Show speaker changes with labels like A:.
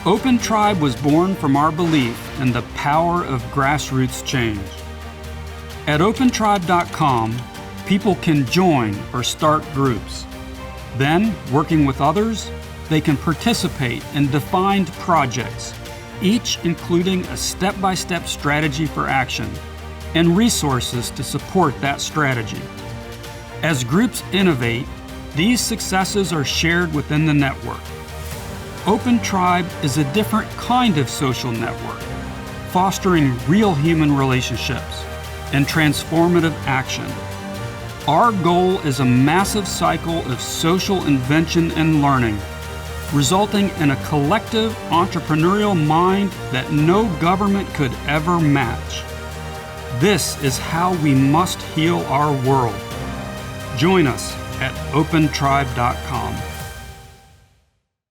A: Open Tribe was born from our belief in the power of grassroots change. At opentribe.com, people can join or start groups. Then, working with others, they can participate in defined projects, each including a step-by-step strategy for action and resources to support that strategy. As groups innovate, these successes are shared within the network. Open Tribe is a different kind of social network, fostering real human relationships and transformative action. Our goal is a massive cycle of social invention and learning, resulting in a collective entrepreneurial mind that no government could ever match. This is how we must heal our world. Join us at opentribe.com.